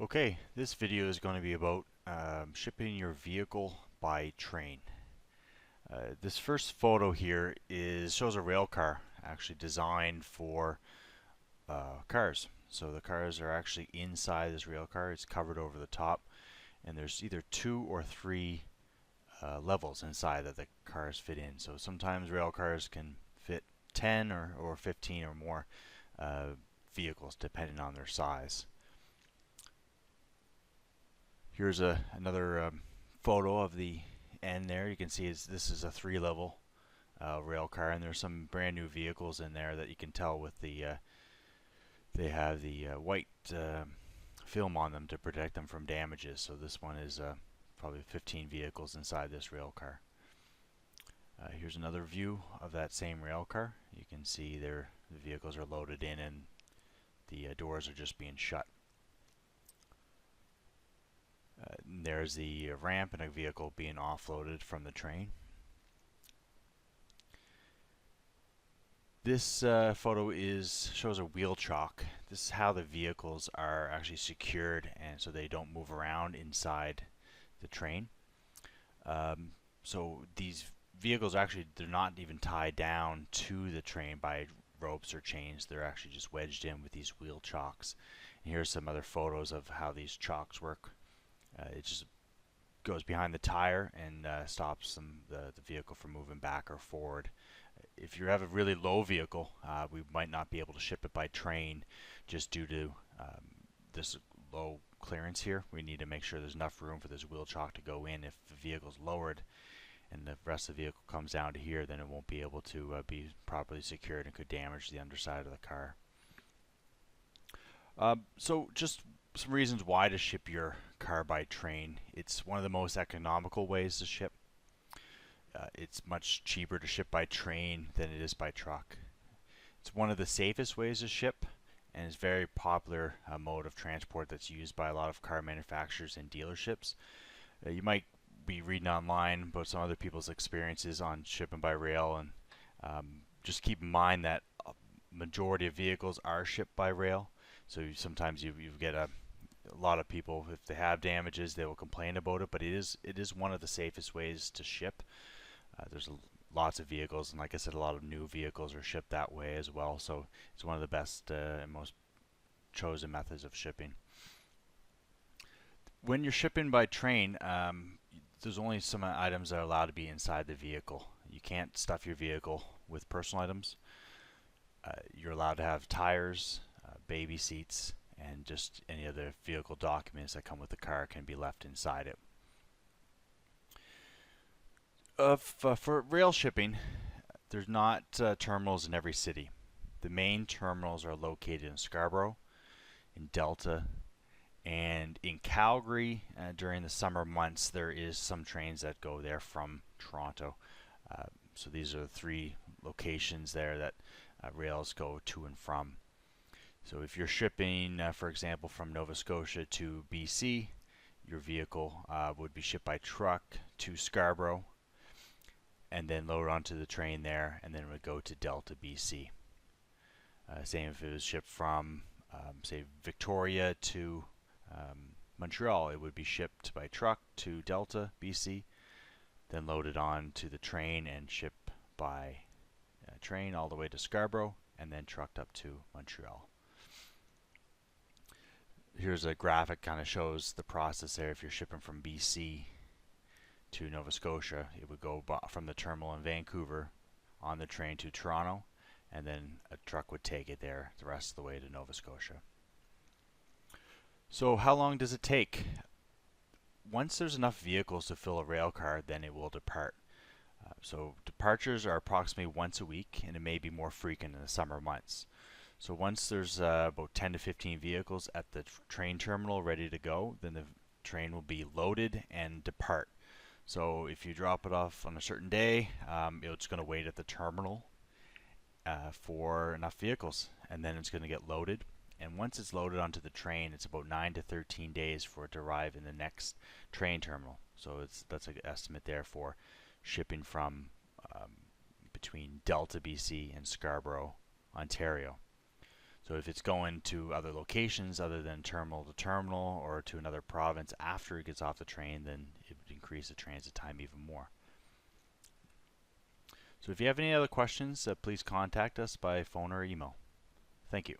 Okay, this video is going to be about shipping your vehicle by train. This first photo here shows a rail car actually designed for cars. So the cars are actually inside this rail car. It's covered over the top, and there's either 2 or 3 levels inside that the cars fit in. So sometimes rail cars can fit 10 or 15 or more vehicles depending on their size. Here's another photo of the end there. You can see this is a 3-level rail car, and there's some brand new vehicles in there that you can tell with they have the white film on them to protect them from damages. So this one is probably 15 vehicles inside this rail car. Here's another view of that same rail car. You can see the vehicles are loaded in and the doors are just being shut. There's the ramp and a vehicle being offloaded from the train. This photo shows a wheel chock. This is how the vehicles are actually secured, and so they don't move around inside the train. So these vehicles they're not even tied down to the train by ropes or chains. They're actually just wedged in with these wheel chocks. And here's some other photos of how these chocks work. It just goes behind the tire and stops the vehicle from moving back or forward. If you have a really low vehicle, we might not be able to ship it by train just due to this low clearance here. We need to make sure there's enough room for this wheel chock to go in. If the vehicle's lowered and the rest of the vehicle comes down to here, then it won't be able to be properly secured and could damage the underside of the car. So just some reasons why to ship your car by train. It's one of the most economical ways to ship. It's much cheaper to ship by train than it is by truck. It's one of the safest ways to ship, and it's a very popular mode of transport that's used by a lot of car manufacturers and dealerships. You might be reading online about some other people's experiences on shipping by rail, and just keep in mind that a majority of vehicles are shipped by rail. So sometimes you get a lot of people, if they have damages, they will complain about it, but it is one of the safest ways to ship. There's lots of vehicles, and like I said, a lot of new vehicles are shipped that way as well. So it's one of the best and most chosen methods of shipping. When you're shipping by train, there's only some items that are allowed to be inside the vehicle. You can't stuff your vehicle with personal items. You're allowed to have tires, baby seats, and just any other vehicle documents that come with the car can be left inside it. For rail shipping, there's not terminals in every city. The main terminals are located in Scarborough, in Delta, and in Calgary. During the summer months, there is some trains that go there from Toronto. So these are the 3 locations there that rails go to and from. So if you're shipping, for example, from Nova Scotia to BC, your vehicle would be shipped by truck to Scarborough, and then load onto the train there, and then it would go to Delta, BC. Same if it was shipped from, say, Victoria to Montreal. It would be shipped by truck to Delta, BC, then loaded on to the train and shipped by train all the way to Scarborough, and then trucked up to Montreal. Here's a graphic kind of shows the process there. If you're shipping from BC to Nova Scotia, it would go from the terminal in Vancouver on the train to Toronto, and then a truck would take it there the rest of the way to Nova Scotia. So how long does it take? Once there's enough vehicles to fill a rail car, then it will depart. So departures are approximately once a week, and it may be more frequent in the summer months. So once there's about 10 to 15 vehicles at the train terminal ready to go, then the train will be loaded and depart. So if you drop it off on a certain day, it's going to wait at the terminal for enough vehicles, and then it's going to get loaded. And once it's loaded onto the train, it's about 9 to 13 days for it to arrive in the next train terminal. So that's an estimate there for shipping from between Delta, BC and Scarborough, Ontario. So if it's going to other locations other than terminal to terminal or to another province after it gets off the train, then it would increase the transit time even more. So if you have any other questions, please contact us by phone or email. Thank you.